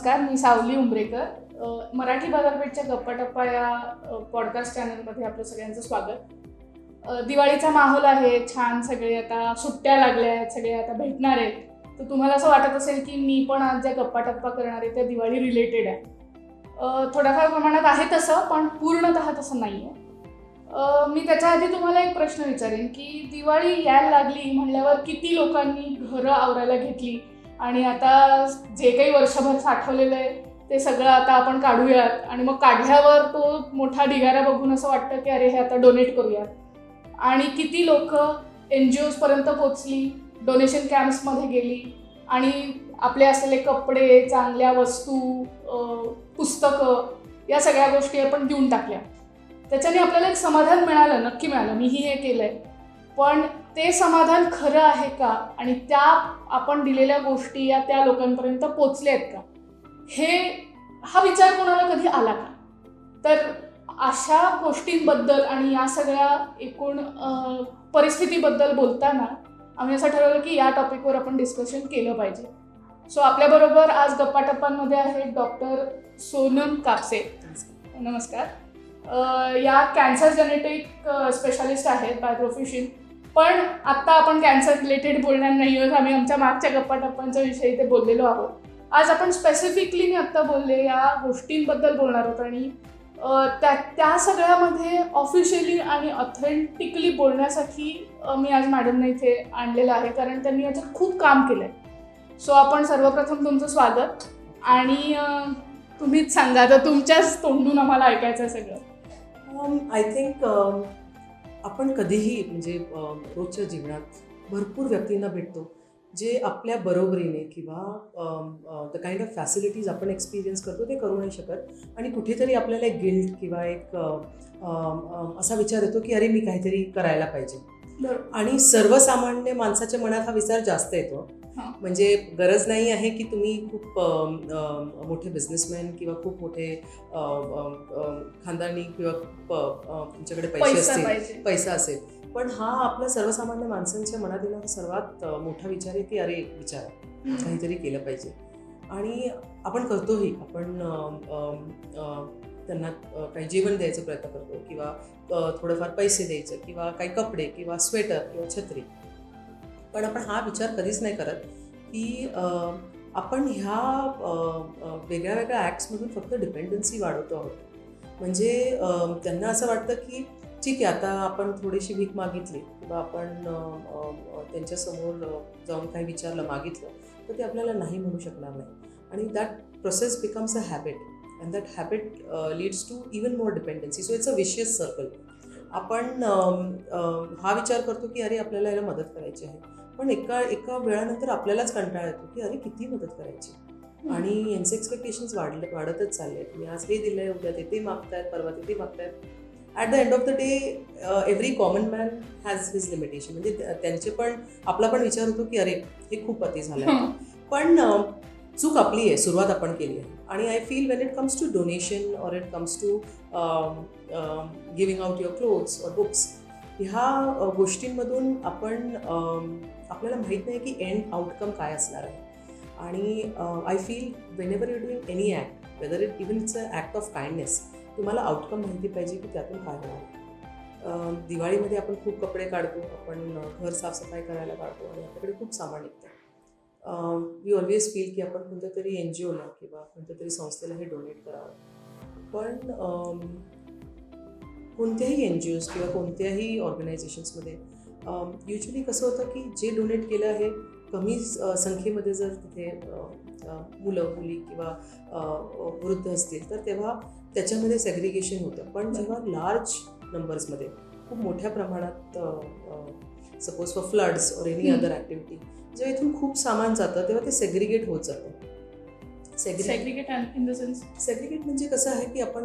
नमस्कार, मी सावली उंबरेकर. मराठी बाजारपेठच्या गप्पा टप्पा या पॉडकास्ट चॅनलमध्ये आपलं सगळ्यांचं स्वागत. दिवाळीचा माहोल आहे, छान, सगळे आता सुट्ट्या लागल्या आहेत, सगळे आता भेटणार आहेत. तर तुम्हाला असं वाटत असेल की मी पण आज ज्या गप्पा टप्पा करणार आहे त्या दिवाळी रिलेटेड आहे. थोड्याफार प्रमाणात आहे तसं, पण पूर्णतः तसं नाही आहे. मी त्याच्या आधी तुम्हाला एक प्रश्न विचारेन की दिवाळी यायला लागली म्हणल्यावर किती लोकांनी घरं आवरायला घेतली आणि आता जे काही वर्षभर साठवलेलं आहे ते सगळं आता आपण काढूयात आणि मग काढल्यावर तो मोठा ढिगारा बघून असं वाटतं की अरे हे आता डोनेट करूयात. आणि किती लोक NGOs पर्यंत पोचली, डोनेशन कॅम्प्समध्ये गेली आणि आपले असलेले कपडे, चांगल्या वस्तू, पुस्तकं या सगळ्या गोष्टी आपण देऊन टाकल्या. त्याच्याने आपल्याला एक समाधान मिळालं, नक्की मिळालं, मीही हे केलं आहे. पण ते समाधान खरं आहे का आणि त्या आपण दिलेल्या गोष्टी या त्या लोकांपर्यंत पोचल्या आहेत का, हा विचार कोणाला कधी आला का? तर अशा गोष्टींबद्दल आणि या सगळ्या एकूण परिस्थितीबद्दल बोलताना आम्ही असं ठरवलं की या टॉपिकवर आपण डिस्कशन केलं पाहिजे. सो आपल्याबरोबर आज गप्पा टप्पांमध्ये आहेत डॉक्टर सोनम कापसे. नमस्कार. या कॅन्सर जेनेटिक स्पेशालिस्ट आहेत बाय प्रोफेशन. पण आत्ता आपण कॅन्सर रिलेटेड बोलणार नाही आहोत, आम्ही आमच्या मागच्या गप्पा टप्पांच्या विषयी ते बोललेलो आहोत. आज आपण स्पेसिफिकली मी आत्ता बोलले या गोष्टींबद्दल बोलणार आहोत आणि त्या सगळ्यामध्ये ऑफिशियली आणि ऑथेंटिकली बोलण्यासाठी मी आज मॅडमना इथे आणलेलं आहे, कारण त्यांनी याच्यात खूप काम केलं आहे. सो आपण सर्वप्रथम तुमचं स्वागत आणि तुम्हीच सांगा, तर तुमच्याच तोंडून आम्हाला ऐकायचं आहे सगळं. आय थिंक आपण कधीही म्हणजे रोजच्या जीवनात भरपूर व्यक्तींना भेटतो जे आपल्या बरोबरीने किंवा द काइंड ऑफ फॅसिलिटीज आपण एक्सपिरियन्स करतो ते करू नाही शकत आणि कुठेतरी आपल्याला एक गिल्ट किंवा एक असा विचार येतो की अरे मी काहीतरी करायला पाहिजे. आणि सर्वसामान्य माणसाच्या मनात हा विचार जास्त येतो. म्हणजे गरज नाही आहे की तुम्ही खूप मोठे बिझनेसमॅन किंवा खूप मोठे खानदानी किंवा तुमच्याकडे पैसा असेल, पण हा आपल्या सर्वसामान्य माणसांच्या मनात येणारा सर्वात मोठा विचार आहे की अरे विचार काहीतरी केलं पाहिजे. आणि आपण करतोही. आपण त्यांना काही जेवण द्यायचा प्रयत्न करतो किंवा थोडंफार पैसे द्यायचं किंवा काही कपडे किंवा स्वेटर किंवा छत्री. पण आपण हा विचार कधीच नाही करत की आपण ह्या वेगळ्या वेगळ्या ॲक्ट्समधून फक्त डिपेंडन्सी वाढवतो आहोत. म्हणजे त्यांना असं वाटतं की ठीक आहे, आता आपण थोडीशी भीक मागितली किंवा आपण त्यांच्यासमोर जाऊन काही विचारलं, मागितलं, तर ते आपल्याला नाही म्हणू शकणार नाही. आणि that process becomes a habit and that habit leads to even more dependency. So it's a vicious circle. आपण हा विचार करतो की अरे आपल्याला याला मदत करायची आहे, पण एका वेळानंतर आपल्यालाच कंटाळा येतो की अरे किती मदत करायची आणि यांचे एक्सपेक्टेशन्स वाढतच चालले आहेत. मी आज हे दिलं आहे, उद्या ते मागतायत, परवा ते मागतायत. At the end of the day every common man has his limitation. म्हणजे त्यांचे पण आपला पण विचार होतो की अरे हे खूप अति झालं आहे. पण चूक आपली आहे, सुरुवात आपण केली आहे. आणि I feel when it comes to donation or it comes to giving out your clothes or books, ह्या गोष्टींमधून आपल्याला माहीत नाही की एंड आउटकम काय असणार आहे. आणि I feel Wien ever you doing any act, whether it's a act of kindness, तुम्हाला आउटकम माहिती पाहिजे की त्यातून काय होणार. दिवाळीमध्ये आपण खूप कपडे काढतो, आपण घर साफसफाई करायला काढतो आणि आपल्याकडे खूप सामान निघतं. वी ऑलवेज फील की आपण कोणत्या तरी NGOला किंवा कोणत्या तरी संस्थेला हे डोनेट करावं. पण कोणत्याही NGOs किंवा कोणत्याही ऑर्गनायझेशन्समध्ये युजली कसं होतं की जे डोनेट केलं आहे कमी संख्येमध्ये जर तिथे मुलं मुली किंवा वृद्ध असतील तर तेव्हा त्याच्यामध्ये सेग्रिगेशन होतं. पण जेव्हा लार्ज नंबर्समध्ये खूप मोठ्या प्रमाणात suppose for floods or any other activity जेव्हा इथून खूप सामान जातं तेव्हा ते सेग्रिगेट होत जातं. Segregate in the sense, segregate म्हणजे कसं आहे की आपण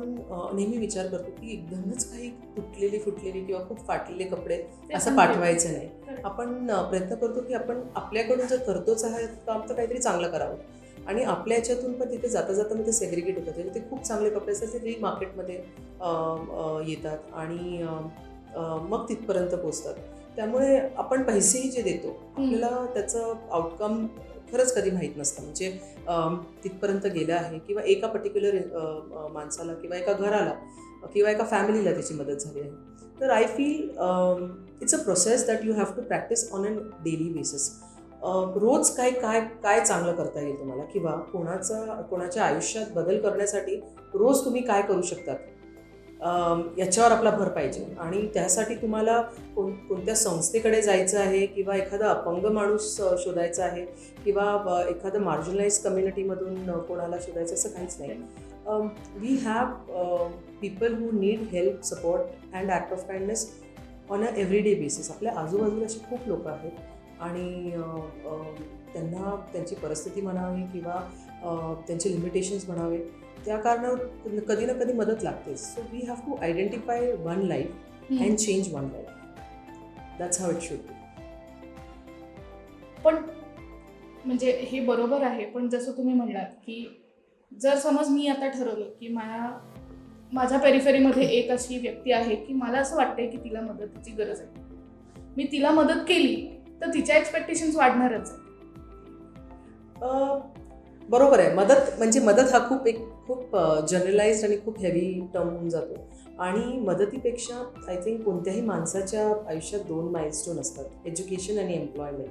नेहमी विचार करतो की एकदमच काही फुटलेली किंवा खूप फाटलेले कपडे असं पाठवायचं नाही. आपण प्रयत्न करतो की आपण आपल्याकडून जर करतोच आहे काम तर काहीतरी चांगलं करावं. आणि आपल्या याच्यातून पण तिथे जाता ते सेग्रिगेट होतात. म्हणजे ते खूप चांगले कपडे असतात, ते री मार्केटमध्ये येतात आणि मग तिथपर्यंत पोचतात. त्यामुळे आपण पैसेही जे देतो आपल्याला त्याचं आउटकम खरंच कधी माहीत नसतं. म्हणजे तिथपर्यंत गेलं आहे किंवा एका पर्टिक्युलर माणसाला किंवा एका घराला किंवा एका फॅमिलीला त्याची मदत झाली आहे. तर I feel it's a process that you have to practice on a daily basis. रोज काय काय काय चांगलं करता येईल तुम्हाला किंवा कोणाच्या आयुष्यात बदल करण्यासाठी रोज तुम्ही काय करू शकतात, याच्यावर आपला भर पाहिजे. आणि त्यासाठी तुम्हाला कोणत्या संस्थेकडे जायचं आहे किंवा एखादा अपंग माणूस शोधायचा आहे किंवा एखादं मार्जिनलाइज कम्युनिटीमधून कोणाला शोधायचं असं काहीच नाही. We have people who need help, support and act of kindness on a everyday basis. आपल्या आजूबाजूला अशी खूप लोकं आहेत आणि त्यांना त्यांची परिस्थिती म्हणावी किंवा त्यांचे लिमिटेशन्स म्हणावे, त्या कारणावर कधी ना कधी मदत लागतेच. So we have to identify one life and change one life. That's how it should be. पण म्हणजे हे बरोबर आहे, पण जसं तुम्ही म्हणलात की जर समज मी आता ठरवलं की माझ्या पेरिफेरीमध्ये एक अशी व्यक्ती आहे की मला असं वाटतंय की तिला मदतीची गरज आहे, मी तिला मदत केली तर तिच्या एक्सपेक्टेशन्स वाढणारच आहे. बरोबर आहे. मदत हा खूप जनरलाइज्ड आणि खूप हेवी टर्म होऊन जातो. आणि मदतीपेक्षा आय थिंक कोणत्याही माणसाच्या आयुष्यात 2 माइलस्टोन असतात, एज्युकेशन आणि एम्प्लॉयमेंट.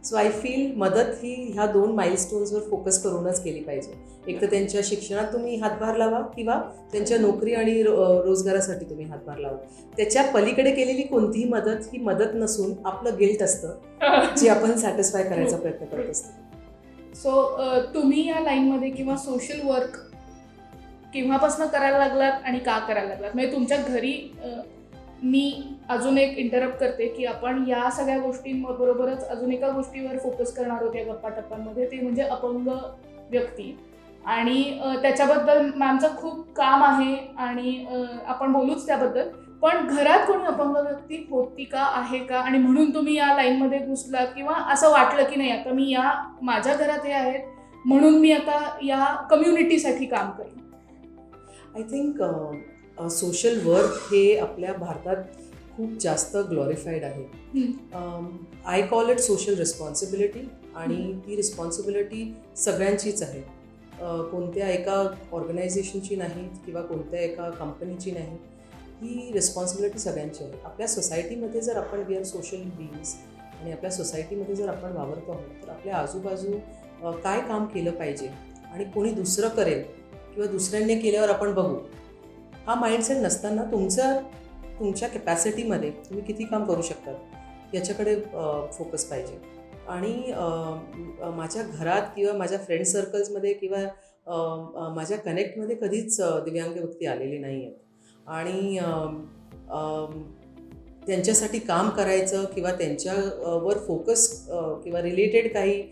सो आय फील मदत ही ह्या 2 माइलस्टोन्सवर फोकस करूनच केली पाहिजे. एक तर त्यांच्या शिक्षणात तुम्ही हातभार लावा किंवा त्यांच्या नोकरी आणि रोजगारासाठी तुम्ही हातभार लावा. त्याच्या पलीकडे केलेली कोणतीही मदत ही मदत नसून आपलं गिल्ट असतं जे आपण सॅटिस्फाय करायचा प्रयत्न करत असतो. सो तुम्ही या लाईनमध्ये किंवा सोशल वर्क केव्हापासून करायला लागलात आणि का करायला लागलात? म्हणजे तुमच्या घरी मी अजून एक इंटरप्ट करते की आपण या सगळ्या गोष्टींबरोबरच अजून एका गोष्टीवर फोकस करणार होते गप्पा टप्पांमध्ये, ते म्हणजे अपंग व्यक्ती. आणि त्याच्याबद्दल मॅमचं खूप काम आहे आणि आपण बोलूच त्याबद्दल. पण घरात कोणी अपंग व्यक्ती होती का, आहे का, आणि म्हणून तुम्ही या लाईनमध्ये घुसलात किंवा असं वाटलं की नाही आता मी माझ्या घरात हे आहेत म्हणून मी आता या कम्युनिटीसाठी काम करेन? आय थिंक सोशल वर्क हे आपल्या भारतात खूप जास्त ग्लोरिफाईड आहे. I call it social responsibility. आणि ती रिस्पॉन्सिबिलिटी सगळ्यांचीच आहे. कोणत्या एका ऑर्गनायझेशनची नाही किंवा कोणत्या एका कंपनीची नाही. ही रिस्पॉन्सिबिलिटी सगळ्यांची आहे. आपल्या सोसायटीमध्ये जर आपण वी आर सोशल बीइंग्स आणि आपल्या सोसायटीमध्ये जर आपण वावरतो आहोत तर आपल्या आजूबाजू काय काम केलं पाहिजे आणि कोणी दुसरं करेल किंवा दुसऱ्यांनी केल्यावर आपण बघू, हा माइंडसेट नसताना तुमच्या कॅपॅसिटीमध्ये तुम्ही किती काम करू शकतात याच्याकडे फोकस पाहिजे. आणि माझ्या घरात किंवा माझ्या फ्रेंड सर्कल्समध्ये किंवा माझ्या कनेक्टमध्ये कधीच दिव्यांग व्यक्ती आलेली नाही आहेत. आणि त्यांच्यासाठी काम करायचं किंवा त्यांच्यावर फोकस किंवा रिलेटेड काही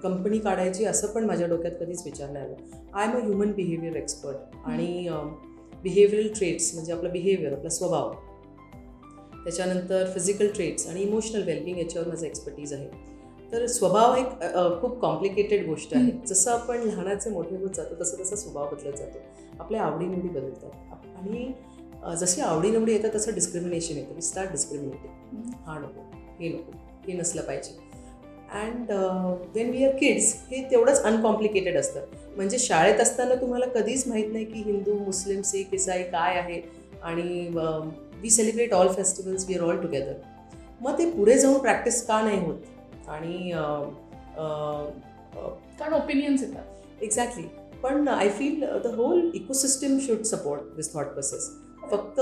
कंपनी काढायची असं पण माझ्या डोक्यात कधीच विचार नाही आला. I am a human behaviour expert. आणि बिहेवियरल ट्रेट्स म्हणजे आपला बिहेवियर, आपला स्वभाव, त्याच्यानंतर फिजिकल ट्रेट्स आणि इमोशनल वेलबिंग याच्यावर माझं एक्सपर्टीज आहे. तर स्वभाव एक खूप कॉम्प्लिकेटेड गोष्ट आहे. जसं आपण लहानाचे मोठे होत जातो तसं तसा स्वभाव बदलत जातो. आपल्या आवडीनिवडी बदलतात आणि जशी आवडीनिवडी येतात तसं डिस्क्रिमिनेशन येतं. We start discriminating. हा नको, हे नको, हे नसलं पाहिजे. And when we are kids हे तेवढंच अनकॉम्प्लिकेटेड असतं. म्हणजे शाळेत असताना तुम्हाला कधीच माहीत नाही की हिंदू, मुस्लिम, सिख, इसाई काय आहे. आणि we celebrate all festivals, we are all together. मग ते पुढे जाऊन प्रॅक्टिस का नाही होत? आणि कारण ओपिनियन्स येतात. एक्झॅक्टली. पण I feel the whole ecosystem should support this thought process. फक्त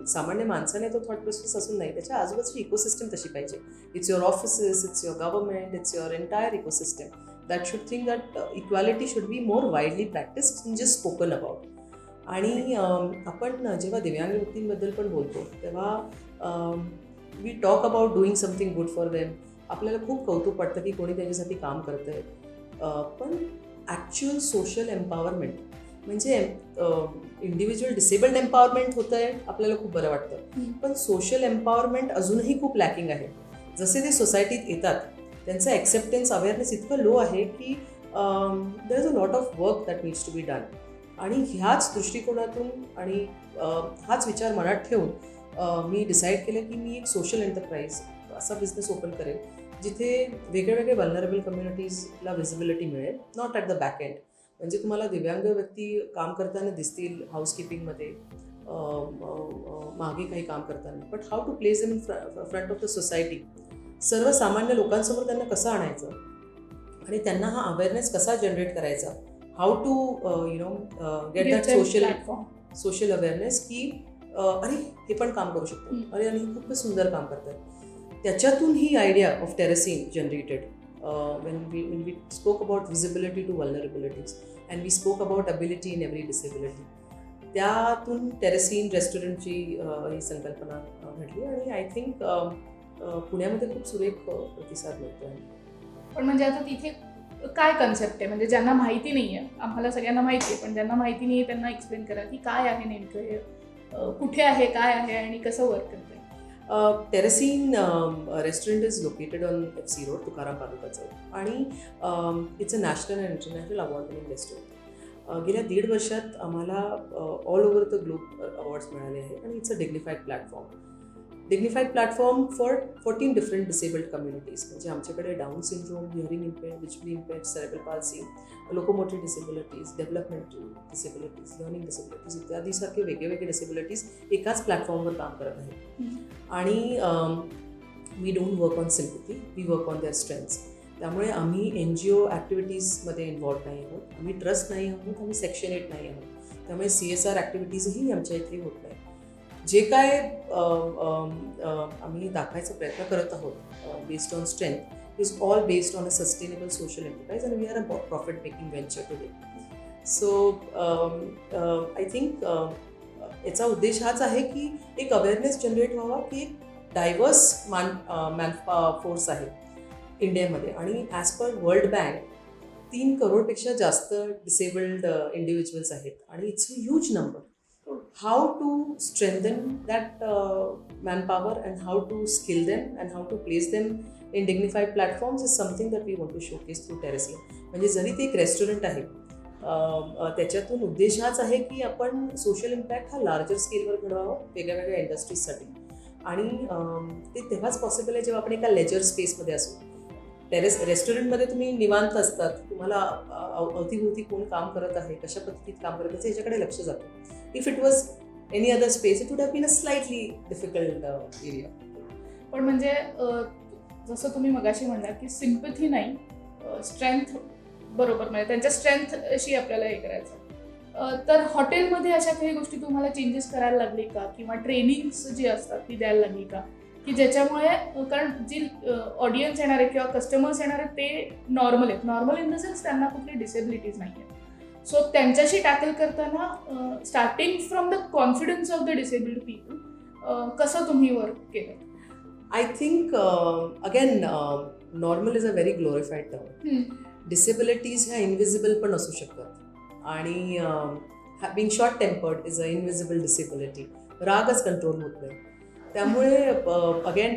सामान्य माणसाने तो थॉट प्रोसेस असून नाही, त्याच्या आजूबाजूची इकोसिस्टम तशी पाहिजे. It's your offices, it's your government, it's your entire ecosystem that should think that equality should be more widely practised in just spoken about. आणि आपण जेव्हा दिव्यांग व्यक्तींबद्दल पण बोलतो तेव्हा we talk about doing something good for them. आपल्याला खूप कौतुक वाटतं की कोणी त्यांच्यासाठी काम करतं आहे. पण ॲक्च्युअल सोशल एम्पॉवरमेंट म्हणजे इंडिव्हिज्युअल डिसेबल्ड एम्पॉवरमेंट होतं आहे, आपल्याला खूप बरं वाटतं. पण सोशल एम्पॉवरमेंट अजूनही खूप लॅकिंग आहे. जसे ते सोसायटीत येतात त्यांचं ॲक्सेप्टन्स, अवेअरनेस इतकं लो आहे की there is a lot of work that needs to be done. आणि ह्याच दृष्टिकोनातून आणि हाच विचार मनात ठेवून मी डिसाईड केलं की मी एक सोशल एंटरप्राईज असा बिझनेस ओपन करेन जिथे वेगळे वेगळे वल्नरेबल कम्युनिटीजला व्हिजिबिलिटी मिळेल, not at the back end. म्हणजे तुम्हाला दिव्यांग व्यक्ती काम करताना दिसतील हाऊसकीपिंगमध्ये, मागे काही काम करताना, but how to place in front of the society, सर्वसामान्य लोकांसमोर त्यांना कसं आणायचं आणि त्यांना हा अवेअरनेस कसा जनरेट करायचा, how to get that social awareness की अरे हे पण काम करू शकतो, अरे आणि खूपच सुंदर काम करतात. त्याच्यातून ही idea of Terrasinn generated. when we spoke about visibility to vulnerabilities and we spoke about ability in every disability, त्यातून टेरेसीन रेस्टॉरंटची ही संकल्पना घडली आणि आय थिंक पुण्यामध्ये खूप सुरेख प्रतिसाद मिळतो आहे. पण म्हणजे आता तिथे काय कन्सेप्ट आहे, म्हणजे ज्यांना माहिती नाही आहे, आम्हाला सगळ्यांना माहिती आहे, पण ज्यांना माहिती नाही आहे त्यांना एक्सप्लेन करा की काय आहे नेमकं हे, कुठे आहे, काय आहे आणि कसं वर्क करतं. Terrasinn restaurant is located on FC रोड, तुकाराम पादुका चौक, आणि it's a national and international award winning restaurant. गेल्या 1.5 वर्षात आम्हाला all over the globe awards मिळाले आहेत आणि it's a dignified platform for 14 different disabled communities. म्हणजे आमच्याकडे Down syndrome, hearing impaired, visually impaired, cerebral palsy, locomotive disabilities, developmental disabilities, learning disabilities इत्यादीसारखे वेगवेगळे डिसेबिलिटीज एकाच प्लॅटफॉर्मवर काम करत आहेत. आणि we don't work on sympathy, we work on their strengths. त्यामुळे आम्ही NGO ॲक्टिव्हिटीजमध्ये इन्व्हॉल्व नाही आहोत, आम्ही ट्रस्ट नाही आहोत, आम्ही सेक्शन 8 नाही आहोत. त्यामुळे CSR ॲक्टिव्हिटीजही आमच्या इथे होत नाही. जे काय आम्ही दाखवायचा प्रयत्न करत आहोत based on strength is all based on a sustainable social enterprise and we are a profit making venture today. So I think याचा उद्देश हाच आहे की एक अवेअरनेस जनरेट व्हावा की एक डायव्हर्स मॅन फोर्स आहे इंडियामध्ये आणि ॲज पर वर्ल्ड बँक 3 करोडपेक्षा जास्त डिसेबल्ड इंडिव्हिज्युअल्स आहेत आणि it's a huge number. How to strengthen that manpower and how to skill them and how to place them in dignified platforms is something that we want to showcase through Teresia. म्हणजे जरी ते एक restaurant आहे, त्याच्यातून उद्देश हाच आहे की आपण सोशल इम्पॅक्ट हा लार्जर स्केलवर घडवावा वेगळ्या वेगळ्या इंडस्ट्रीजसाठी. आणि ते तेव्हाच पॉसिबल आहे जेव्हा आपण एका लेजर स्पेसमध्ये असू. रेस्टॉरंटमध्ये तुम्ही निवांत असतात, तुम्हाला अवतीभोवती कोण काम करत आहे, कशा पद्धतीत काम करत आहे याच्याकडे लक्ष जातं. If it was any other space, it would have been a slightly difficult area. पण म्हणजे जसं तुम्ही मगाशी म्हणालात की सिम्पथी नाही, स्ट्रेंथ, बरोबर, म्हणजे त्यांच्या स्ट्रेंथशी आपल्याला हे करायचं. तर हॉटेलमध्ये अशा काही गोष्टी तुम्हाला चेंजेस करायला लागली का, किंवा ट्रेनिंग्स जी असतात ती द्यायला लागली का, की ज्याच्यामुळे, कारण जी ऑडियन्स येणार आहे किंवा कस्टमर्स येणार आहेत ते नॉर्मल आहेत, नॉर्मल इन द सेन्स त्यांना कुठली डिसेबिलिटीज नाही आहेत, सो त्यांच्याशी टॅकल करताना starting from the confidence of the disabled people कसं तुम्ही वर्क केलं? I think again normal is a very glorified term. Disabilities ह्या इनविजिबल पण असू शकतात आणि being short tempered is a invisible disability. रागच कंट्रोल होत नाही. त्यामुळे again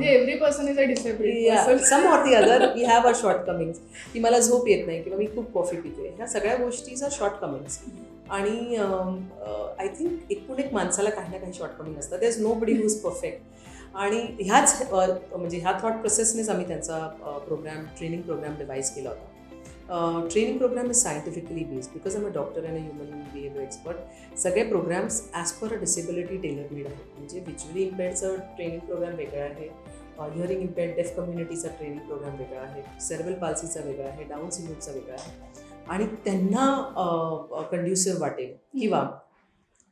every person is a disabled, some or the other we have a shortcomings, की मला झोप येत नाही किंवा मी खूप कॉफी पिते, ह्या सगळ्या गोष्टीचा शॉर्ट कमिंग्स. आणि आय थिंक एकूण एक माणसाला काही ना काही शॉर्ट कमिंग असतात. There is nobody who is perfect. आणि ह्याच म्हणजे ह्या थॉट प्रोसेसनेच आम्ही त्यांचा ट्रेनिंग प्रोग्राम डिवाईज केला होता. Training programme is scientifically based because I am a doctor and a human behaviour expert. सगळे programmes as per a disability tailor made आहेत. म्हणजे व्हिज्युअली इम्पेअर्डचं ट्रेनिंग प्रोग्राम वेगळा आहे, हिअरिंग इम्पेअर्ड डेफ कम्युनिटीचा ट्रेनिंग प्रोग्राम वेगळा आहे, सेरेब्रल पाल्सीचा वेगळा आहे, डाऊन सिंड्रोमचा वेगळा आहे. आणि त्यांना कंड्युसिव्ह वाटेल किंवा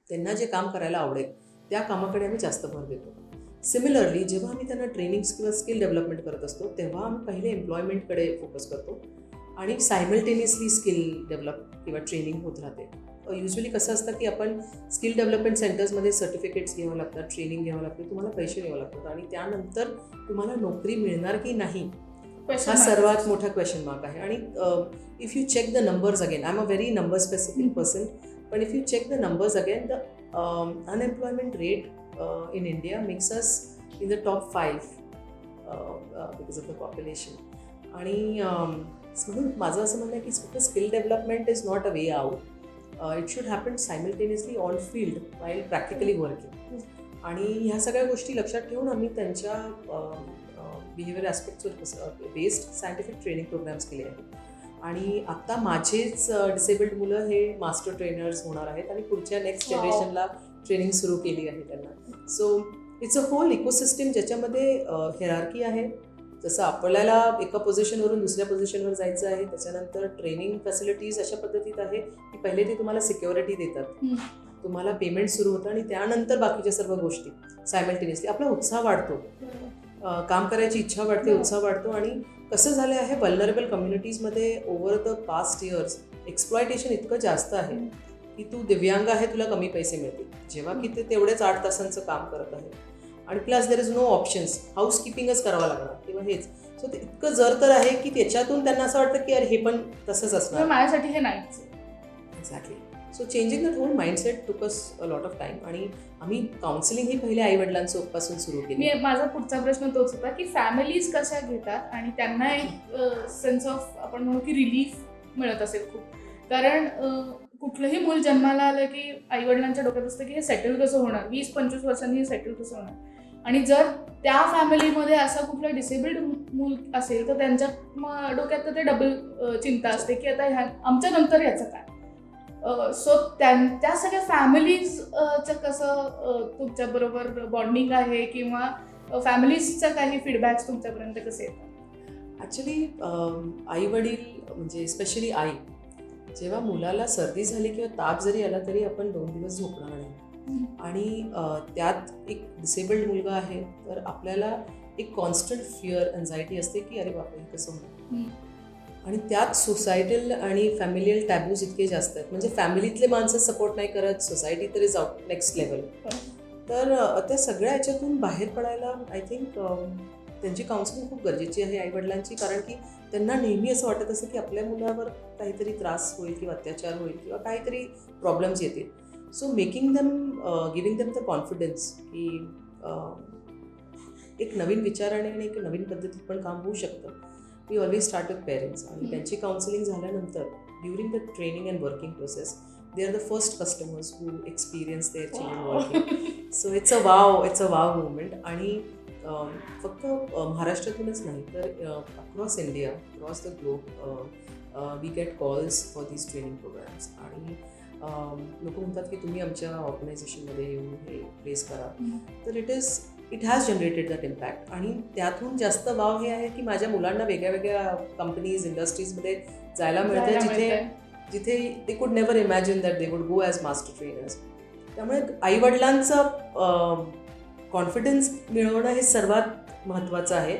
त्यांना जे काम करायला आवडेल त्या कामाकडे आम्ही जास्त भर देतो. सिमिलरली जेव्हा आम्ही त्यांना ट्रेनिंग्स किंवा स्किल डेव्हलपमेंट करत असतो तेव्हा आम्ही पहिले एम्प्लॉयमेंटकडे फोकस करतो आणि सायमल्टेनियसली स्किल डेव्हलप किंवा ट्रेनिंग होत राहते. युजली कसं असतं की आपण स्किल डेव्हलपमेंट सेंटर्समध्ये सर्टिफिकेट्स घ्यावं लागतात, ट्रेनिंग घ्यावं लागतं, तुम्हाला पैसे द्यावं लागतात आणि त्यानंतर तुम्हाला नोकरी मिळणार की नाही हा सर्वात मोठा क्वेश्चन मार्क आहे. आणि if you check the numbers again, I am a very number specific person, पण if you check the numbers again, the unemployment rate in India makes us in the top 5 because of the population. आणि म्हणून माझं असं म्हणणं आहे की फक्त skill development is not a way out. It should happen simultaneously on field while practically working. आणि ह्या सगळ्या गोष्टी लक्षात ठेवून आम्ही त्यांच्या बिहेवियर ॲस्पेक्ट्सवर बेस्ड सायंटिफिक ट्रेनिंग प्रोग्राम्स केले आहेत आणि आत्ता माझेच डिसेबल्ड मुलं हे मास्टर ट्रेनर्स होणार आहेत आणि पुढच्या नेक्स्ट Wow. जनरेशनला ट्रेनिंग सुरू केली आहे त्यांना. So it's a whole ecosystem ज्याच्यामध्ये हेरार्की आहे. जसं आपल्याला एका पोझिशनवरून दुसऱ्या पोझिशनवर जायचं आहे, त्याच्यानंतर ट्रेनिंग फॅसिलिटीज अशा पद्धतीत आहे की पहिले ते तुम्हाला सिक्युरिटी देतात, तुम्हाला पेमेंट सुरू होतं आणि त्यानंतर बाकीच्या सर्व गोष्टी सायमल्टेनियसली आपला उत्साह वाढतो, काम करायची इच्छा वाढते, उत्साह वाढतो. आणि कसं झालं आहे वल्नरेबल कम्युनिटीजमध्ये over the past years exploitation इतकं जास्त आहे की तू दिव्यांग आहे तुला कमी पैसे मिळतील, जेव्हा की ते तेवढेच 8 तासांचं काम करत आहे आणि plus there is no options, हाऊसकीपिंगच करावं लागणार किंवा हेच. सो ते इतकं जर तर आहे की त्याच्यातून त्यांना असं वाटतं की अरे हे पण तसंच असणार. माझ्यासाठी हे नाहीच. Exactly. So changing that whole mindset took us a lot of time आणि आम्ही काउन्सिलिंग ही पहिले आईवडिलांपासून सुरू केली. माझा पुढचा प्रश्न तोच होता की फॅमिलीज कशा घेतात आणि त्यांना एक सेन्स ऑफ आपण म्हणू की रिलीफ मिळत असेल खूप. कारण कुठलंही मूल जन्माला आलं की आईवडिलांच्या डोक्यात असतं की हे सेटल कसं होणार, 20-25 वर्षांनी हे सेटल कसं होणार. आणि जर त्या फॅमिलीमध्ये असं कुठलं डिसेबल्ड मूल असेल तर त्यांच्या डोक्यात तर ते डबल चिंता असते की आता आमच्या नंतर याचं काय. सो त्या सगळ्या फॅमिलीजचं कसं तुमच्याबरोबर बॉन्डिंग आहे किंवा फॅमिलीजचा काही फीडबॅक्स तुमच्यापर्यंत कसे येतात? ॲक्च्युली आईवडील म्हणजे स्पेशली आई जेव्हा मुलाला सर्दी झाली किंवा ताप जरी आला तरी आपण 2 दिवस झोपणार नाही. आणि त्यात एक डिसेबल्ड मुलगा आहे तर आपल्याला एक कॉन्स्टंट फिअर एन्झायटी असते की अरे बापरे कसं होणार. आणि त्यात सोसायटल आणि फॅमिलियल टॅबूज इतके जास्त आहेत, म्हणजे फॅमिलीतले माणसं सपोर्ट नाही करत, सोसायटी तरी जाऊ नेक्स्ट लेवल. तर त्या सगळ्या ह्याच्यातून बाहेर पडायला आय थिंक त्यांची काउन्सिलिंग खूप गरजेची आहे आईवडिलांची. कारण की त्यांना नेहमी असं वाटत असतं की आपल्या मुलावर काहीतरी त्रास होईल किंवा अत्याचार होईल किंवा काहीतरी प्रॉब्लेम्स येतील. So making them giving them the confidence की एक नवीन विचाराने आणि एक नवीन पद्धतीत पण काम होऊ शकतं. We always start with parents आणि त्यांची काउन्सिलिंग झाल्यानंतर during the training and working process they are the first customers who experience their children working. So it's a wow movement. आणि फक्त महाराष्ट्रातूनच नाही तर across India, across the globe we get calls for these training programmes. आणि लोक म्हणतात की तुम्ही आमच्या ऑर्गनायझेशनमध्ये येऊन हे प्लेस करा. तर it has generated that impact. आणि त्यातून जास्त वाव हे आहे की माझ्या मुलांना वेगळ्या वेगळ्या कंपनीज इंडस्ट्रीजमध्ये जायला मिळतं जिथे they could never imagine that they would go as master trainers. त्यामुळे आईवडिलांचं कॉन्फिडन्स मिळवणं हे सर्वात महत्त्वाचं आहे.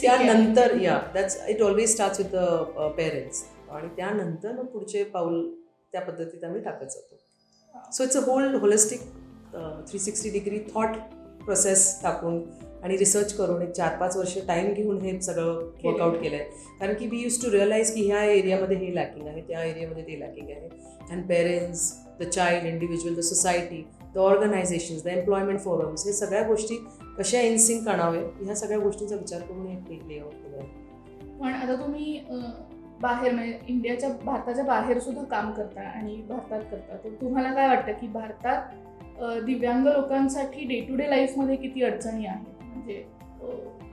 त्यानंतर that's it always starts with the parents आणि त्यानंतर मग पुढचे पाऊल त्या पद्धतीत आम्ही टाकत जातो. So it's a holistic 360 degree thought process टाकून आणि रिसर्च करून एक 4-5 वर्ष टाईम घेऊन हे सगळं वर्कआउट केलं आहे. कारण की वी यूज टू रिअलाइज की ह्या एरियामध्ये हे लॅकिंग आहे, त्या एरियामध्ये ते लॅकिंग आहे. And parents, the child, individual, the society, the organisations, the employment forums, हे सगळ्या गोष्टी कशा इन सिंक आणावे ह्या सगळ्या गोष्टींचा विचार करून हे लेआउट केलं आहे. पण आता तुम्ही बाहेर म्हणजे भारताच्या बाहेर सुद्धा काम करता आणि भारतात करता, तर तुम्हाला काय वाटतं की भारतात दिव्यांग लोकांसाठी डे टू डे लाईफमध्ये किती अडचणी आहेत म्हणजे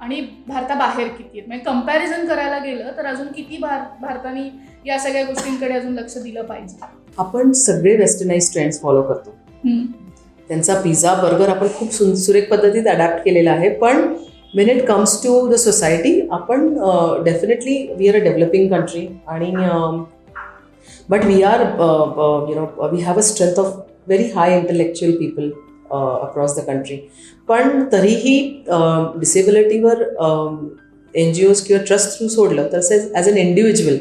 आणि भारताबाहेर किती आहेत? म्हणजे कम्पॅरिझन करायला गेलं तर अजून किती भारताने या सगळ्या गोष्टींकडे अजून लक्ष दिलं पाहिजे? आपण सगळे वेस्टर्नाइज ट्रेंड्स फॉलो करतो. त्यांचा पिझ्झा बर्गर आपण खूप सुरेख पद्धतीत अडॅप्ट केलेला आहे. पण when it comes to the society आपण definitely we are a developing country आणि but we are we have a strength of very high intellectual people across the country. पण तरीही डिसेबिलिटीवर NGOs किंवा ट्रस्ट थ्रू सोडलं तर ॲज अन इंडिव्हिज्युअल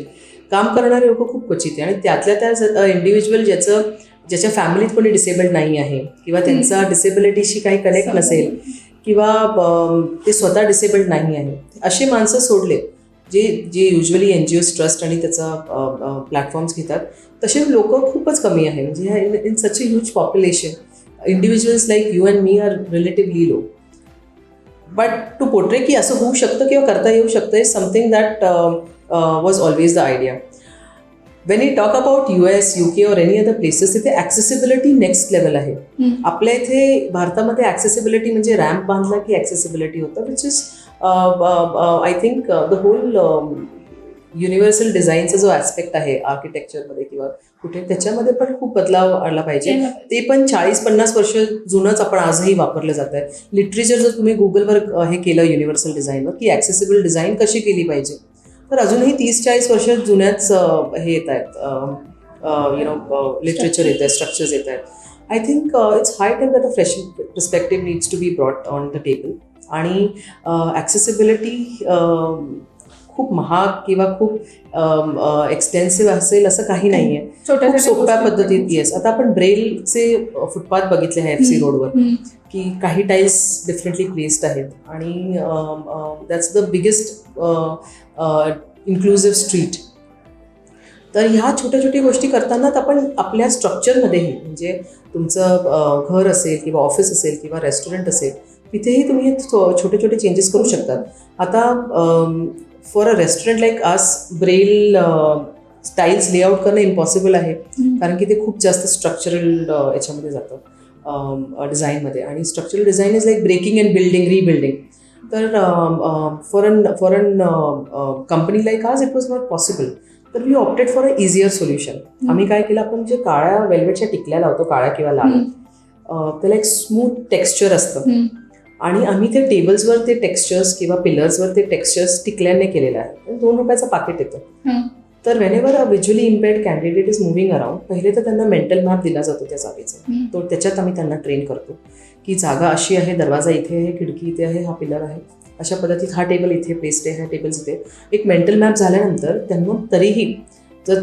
काम करणारे लोक खूप क्वचित आहे. आणि त्यातल्या त्या इंडिव्हिज्युअल ज्याच्या फॅमिलीत कोणी डिसेबल्ड नाही आहे किंवा त्यांचा डिसेबिलिटीशी काही कनेक्ट नसेल किंवा ते स्वतः डिसेबल्ड नाही आहे, अशी माणसं सोडले जे युजली NGOs ट्रस्ट आणि त्याचा प्लॅटफॉर्म्स घेतात, तसे लोक खूपच कमी आहे. म्हणजे in such a huge population individuals like you and me are relatively low. But to portray की असं होऊ शकतं किंवा करता येऊ शकतं is something that was always the idea. When you talk about US, UK और एनी अदर प्लेसेस, तिथे ॲक्सेसिबिलिटी नेक्स्ट लेवल आहे. आपल्या इथे भारतामध्ये ॲक्सेसिबिलिटी म्हणजे रॅम्प बांधला की ॲक्सेसिबिलिटी होतं, which is I think the whole universal डिझाईनचा जो ॲस्पेक्ट आहे आर्किटेक्चरमध्ये किंवा कुठे, त्याच्यामध्ये पण खूप बदलाव आणला पाहिजे. ते पण 40-50 वर्ष जुनंच आपण आजही वापरलं जात आहे. लिटरेचर जर तुम्ही गुगलवर हे केलं युनिव्हर्सल डिझाईनवर की ॲक्सेसिबल डिझाईन कशी केली पाहिजे, तर अजूनही 30-40 वर्ष जुन्याच हे येत आहेत, लिटरेचर येत आहे, स्ट्रक्चर्स येत आहेत. I think it's high time that a fresh perspective needs to be brought on the table. आणि ॲक्सेसिबिलिटी खूप महाग किंवा खूप एक्सपेन्सिव्ह असेल असं काही नाही आहे. खूप सोप्या पद्धतीत. येस, आता आपण ब्रेलचे फुटपाथ बघितले आहे FC रोडवर, की काही टाईल्स डिफरंटली प्लेस्ड आहेत आणि that's the biggest inclusive street. तर ह्या छोट्या छोट्या गोष्टी करतानाच आपण आपल्या स्ट्रक्चरमध्येही, म्हणजे तुमचं घर असेल किंवा ऑफिस असेल किंवा रेस्टॉरंट असेल, तिथेही तुम्ही छोटे छोटे चेंजेस करू शकतात. आता for a restaurant like us Braille styles layout करणं इम्पॉसिबल आहे, कारण की ते खूप जास्त स्ट्रक्चरल याच्यामध्ये जातं डिझाईनमध्ये. आणि structural design is like breaking and building, rebuilding. तर फॉर अन कंपनी लाईक आज इट वॉज नॉट पॉसिबल. तर we opted for a easier solution. आम्ही काय केलं, आपण जे काळ्या वेल्वेटच्या टिकल्या लावतो, काळ्या किंवा लाल, त्याला एक स्मूथ टेक्स्चर असतं आणि आम्ही ते टेबल्सवर ते टेक्स्चर्स किंवा पिलर्सवर ते टेक्स्चर्स टिकल्याने केलेलं आहे. 2 रुपयाचं पाकिट येतं. तर whenever a visually इम्पेअर्ड candidate is moving around, पहिले तर त्यांना मेंटल मॅप दिला जातो त्या जागेचा. तो त्याच्यात आम्ही त्यांना ट्रेन करतो की जागा अशी आहे, दरवाजा इथे आहे, खिडकी इथे आहे, हा पिलर आहे, अशा पद्धतीत हा टेबल इथे प्लेस्ड आहे, ह्या टेबल्स इथे. एक मेंटल मॅप झाल्यानंतर त्यांना तरीही जर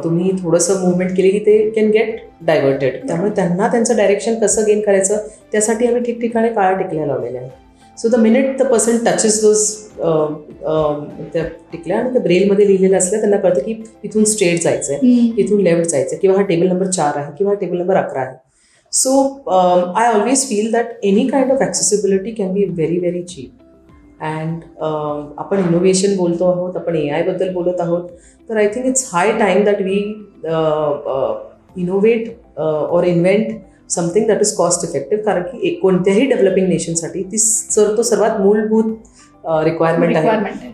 तुम्ही थोडंसं मुवमेंट केली की ते कॅन गेट डायव्हर्टेड. त्यामुळे त्यांना त्यांचं डायरेक्शन कसं गेन करायचं त्यासाठी आम्ही ठिकठिकाणी काळ्या टिकल्या लावलेल्या आहेत. So the minute the person touches those त्या टिकल्या आणि त्या ब्रेलमध्ये लिहिलेलं असलं, त्यांना कळतं की इथून स्ट्रेट जायचं आहे, इथून लेफ्ट जायचं आहे, किंवा हा टेबल नंबर 4 आहे किंवा हा टेबल नंबर 11 आहे. So I always feel that any kind of accessibility can be very very cheap. And आपण इनोव्हेशन बोलतो आहोत, आपण AI बद्दल बोलत आहोत, तर I think it's high time that we innovate or invent something that is cost effective. कारण की कोणत्याही डेव्हलपिंग नेशनसाठी तो सर्वात मूलभूत रिक्वायरमेंट आहे.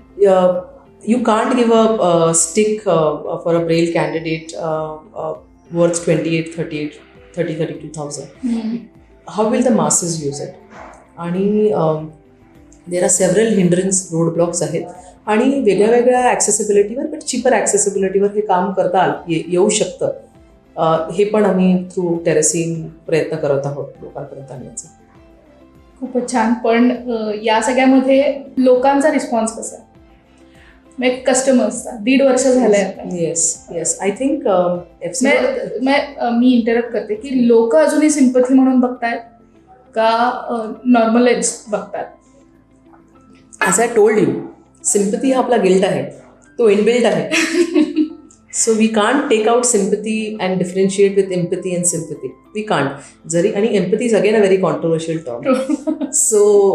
You can't give a stick for a Braille candidate worth 32,000. How will the masses use it? आणि there are several hindrance, road blocks आहेत आणि वेगळ्या वेगळ्या ॲक्सेसिबिलिटीवर, बट चिपर ॲक्सेसिबिलिटीवर हे काम करता येऊ शकतं. हे पण आम्ही थ्रू टेरेसिन प्रयत्न करत आहोत लोकांपर्यंत आणण्याचा. खूपच छान. पण या सगळ्यामध्ये लोकांचा रिस्पॉन्स कसा आहे? म्हणजे कस्टमर्सचा 1.5 वर्ष झालंय आता. Yes I think me interrupt करते की लोक अजूनही सिम्पथी म्हणून बघतायत का नॉर्मलाइज बघतात? As I told you, sympathy हा आपला गिल्ट आहे, तो इनबिल्ट आहे. So we can't take out sympathy and differentiate with empathy and sympathy. We can't. जरी, आणि empathy is again a very controversial term. So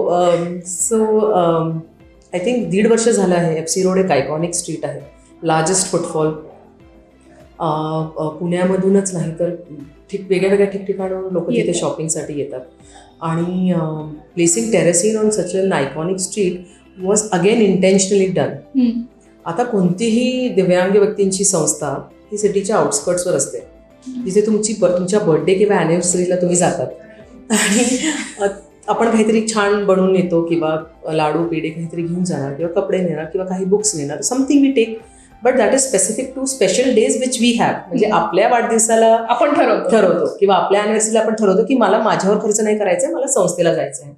I think 1.5 वर्ष झालं आहे. FC रोड एक आयकॉनिक स्ट्रीट आहे, लार्जेस्ट फुटफॉल पुण्यामधूनच नाही तर वेगळ्या वेगळ्या ठिकठिकाणून लोक तिथे शॉपिंगसाठी येतात. आणि placing Terrasinn on such an iconic street was again intentionally done. आता कोणतीही दिव्यांग व्यक्तींची संस्था ही सिटीच्या आउटस्कर्ट्सवर असते, जिथे तुमच्या बर्थडे किंवा ॲनिव्हर्सरीला तुम्ही जातात आणि आपण काहीतरी छान बनवून येतो किंवा लाडू पेढे काहीतरी घेऊन जाणार किंवा कपडे नेणार किंवा काही बुक्स नेणार, something we take, but that is specific to special days which we have. म्हणजे आपल्या वाढदिवसाला आपण ठरवतो किंवा आपल्या ॲनिव्हर्सरीला आपण ठरवतो की मला माझ्यावर खर्च नाही करायचा आहे, मला संस्थेला जायचं आहे.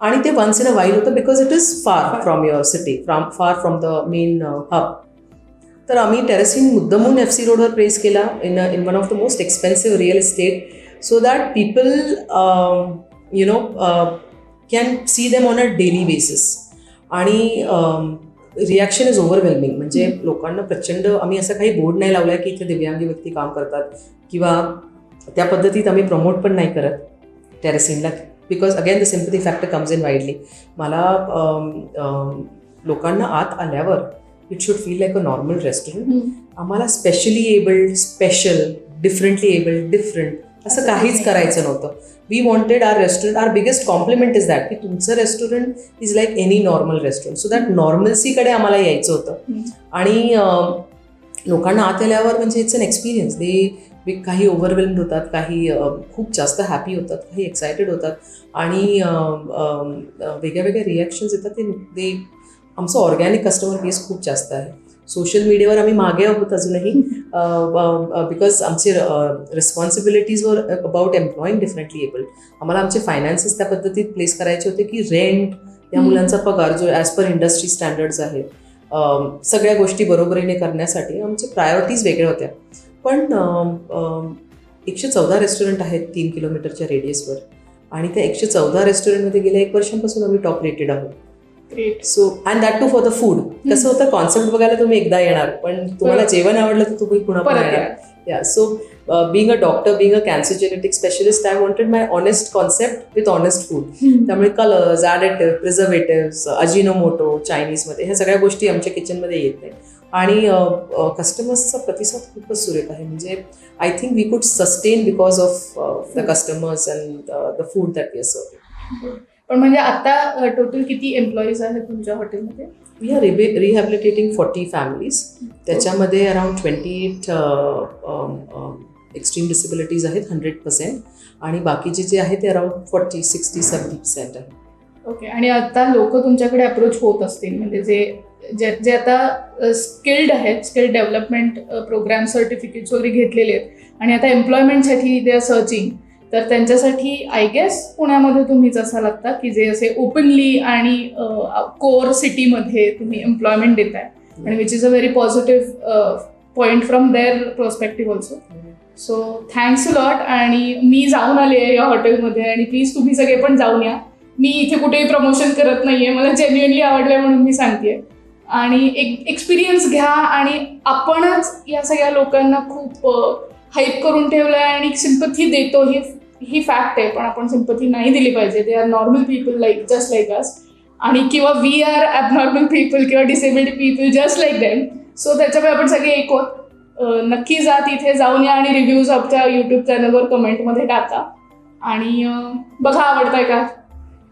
आणि ते वन्स इन अ वाईल होतं, because it is far from your city, far from the main hub. तर आम्ही टेरेसिन मुद्दामून FC रोडवर प्लेस केला in one of the most expensive real estate, so that people can see them on a daily basis. आणि reaction is overwhelming. म्हणजे लोकांना प्रचंड, आम्ही असं काही बोर्ड नाही लावला की इथे दिव्यांगी व्यक्ती काम करतात किंवा त्या पद्धतीत आम्ही प्रमोट पण नाही करत टेरेसिनला, because again the sympathy factor comes in widely. मला लोकांना आत आल्यावर it should feel like a normal restaurant. आम्हाला specially abled, special, differently abled, different असं काहीच करायचं नव्हतं. We wanted our restaurant, our biggest compliment is that की तुमचं restaurant is like any normal restaurant. So that नॉर्मल्सीकडे आम्हाला यायचं होतं. आणि लोकांना आत आल्यावर म्हणजे इट्स अन एक्सपिरियन्स. काही ओव्हरवेल्म्ड होतात, काही खूप जास्त हॅपी होतात, काही एक्सायटेड होतात आणि वेगळ्या वेगळ्या रिॲक्शन्स येतात. ते आमचं ऑर्गॅनिक कस्टमर बेस खूप जास्त आहे. सोशल मीडियावर आम्ही मागे आहोत अजूनही, बिकॉज आमचे responsibilities were about एम्प्लॉईंग differently abled. आम्हाला आमचे फायनान्सेस त्या पद्धतीत प्लेस करायचे होते की रेंट, या मुलांचा पगार जो ॲज पर इंडस्ट्री स्टँडर्ड्स आहेत, सगळ्या गोष्टी बरोबरीने करण्यासाठी आमचे प्रायोरिटीज वेगळ्या होत्या. पण 114 रेस्टॉरंट आहेत 3 किलोमीटरच्या रेडियसवर आणि त्या 114 रेस्टॉरंटमध्ये गेल्या 1 वर्षांपासून आम्ही टॉप रेटेड आहोत. Great. So and that too for the food. कसं होतं, कॉन्सेप्ट बघायला तुम्ही एकदा येणार, पण तुम्हाला जेवण आवडलं तर तुम्ही पुन्हा पण येणार. या so being a doctor, being a cancer genetic specialist, I wanted my honest concept with honest food. त्यामुळे कलर्स, ॲडिटिव्ह, प्रिझर्वेटिव्स, अजिनोमोटो, चायनीजमध्ये ह्या सगळ्या गोष्टी आमच्या किचनमध्ये येत नाही. आणि कस्टमर्सचा प्रतिसाद खूपच सुरेख आहे. म्हणजे I think we could sustain because of the customers and the food that we are serving. पण म्हणजे आता टोटल किती एम्प्लॉईज आहेत तुमच्या हॉटेलमध्ये? We are rehabilitating 40 families. त्याच्यामध्ये अराउंड 28 एक्स्ट्रीम डिसेबिलिटीज आहेत 100%, आणि बाकीचे जे आहेत ते अराउंड 40, 60, 70% आहे. ओके. आणि आता लोक तुमच्याकडे अप्रोच होत असतील, म्हणजे जे आता स्किल्ड आहेत, स्किल डेव्हलपमेंट प्रोग्राम सर्टिफिकेट्स वगैरे घेतलेले आहेत आणि आता एम्प्लॉयमेंटसाठी दे आर सर्चिंग, तर त्यांच्यासाठी आय गेस पुण्यामध्ये तुम्हीच असा लागता की जे असे ओपनली आणि कोर सिटीमध्ये तुम्ही एम्प्लॉयमेंट देताय, आणि which is a very positive point from their perspective also. So thanks a lot. आणि मी जाऊन आले आहे या हॉटेलमध्ये, आणि प्लीज तुम्ही सगळे पण जाऊन या. मी इथे कुठेही प्रमोशन करत नाहीये, मला जेन्युइनली आवडलंय म्हणून मी सांगतेय. आणि एक एक्सपिरियन्स घ्या, आणि आपणच या सगळ्या लोकांना खूप हाईप करून ठेवलंय आणि सिम्पथी देतो, ही फॅक्ट आहे, पण आपण सिम्पथी नाही दिली पाहिजे. They are normal people just like us, आणि किंवा वी आर ॲबनॉर्मल पीपल किंवा disabled people just like them. So त्याच्यामुळे आपण सगळे एक होत. नक्की जा, तिथे जाऊन या आणि रिव्ह्यूज आमच्या यूट्यूब चॅनलवर कमेंटमध्ये टाका, आणि बघा आवडताय का.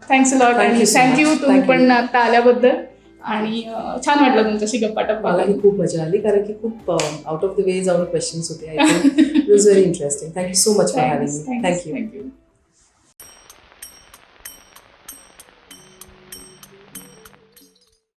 Thanks a lot. आणि थँक्यू तुम्ही पण आता आल्याबद्दल, आणि छान वाटलं तुमच्याशी गप्पा टप्पा. मलाही खूप मजा आली, कारण की खूप आउट ऑफ द वे जाऊन क्वेश्चन्स होते. I think it was very interesting. Thank you so much for having me. Thank you.